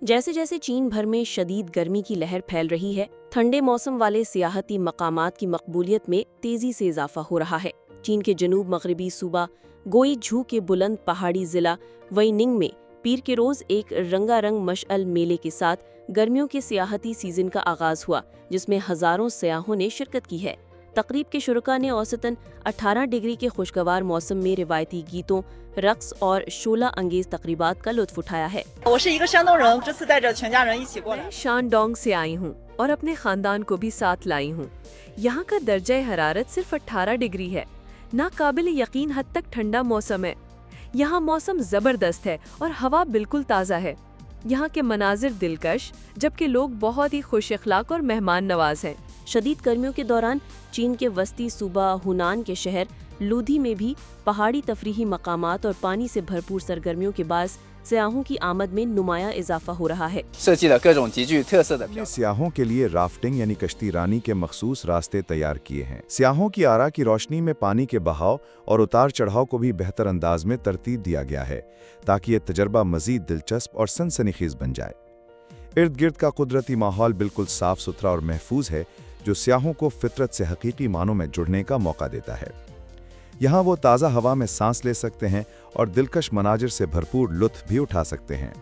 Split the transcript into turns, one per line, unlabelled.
जैसे जैसे चीन भर में शदीद गर्मी की लहर फैल रही है, ठंडे मौसम वाले सियाहती मकामात की मकबूलियत में तेजी से इजाफा हो रहा है। चीन के जनूब मगरबी सूबा गोईझू के बुलंद पहाड़ी जिला वैनिंग में पीर के रोज एक रंगारंग मशअल मेले के साथ गर्मियों के सियाहती सीजन का आगाज हुआ, जिसमें हजारों सयाहों ने शिरकत की है। तकरीब के शुरका ने औसतन 18 डिग्री के खुशगवार मौसम में रिवायती गीतों, रक्स और शोला अंगेज तकरीबात का लुत्फ उठाया है।
मैं शानडोंग से आई हूँ और अपने खानदान को भी साथ लाई हूँ। यहाँ का दर्जा हरारत सिर्फ 18 डिग्री है। नाकाबिल यकीन हद तक ठंडा मौसम है। यहाँ मौसम जबरदस्त है और हवा बिल्कुल ताज़ा है। यहाँ के मनाजिर दिलकश, जबकि लोग बहुत ही खुश अखलाक और मेहमान नवाज हैं।
शदीद गर्मियों के दौरान चीन के वस्ती सूबा हुनान के शहर लूधी में भी पहाड़ी तफरीही मकामात और पानी से भरपूर सरगर्मियों के बायस सयाहों की आमद में नुमाया इजाफा हो रहा है।
सयाहों के लिए राफ्टिंग यानी कश्ती रानी के मखसूस रास्ते तैयार किए हैं। सयाहों की आरा की रोशनी में पानी के बहाव और उतार चढ़ाव को भी बेहतर अंदाज में तरतीब दिया गया है, ताकि ये तजर्बा मजीद दिलचस्प और सनसनीखेज बन जाए। इर्द गिर्द का कुदरती माहौल बिल्कुल साफ सुथरा और महफूज है, जो सयाहों को फितरत से हकीकी मानों में जुड़ने का मौका देता है। यहाँ वो ताज़ा हवा में सांस ले सकते हैं और दिलकश मनाजिर से भरपूर लुत्फ भी उठा सकते हैं।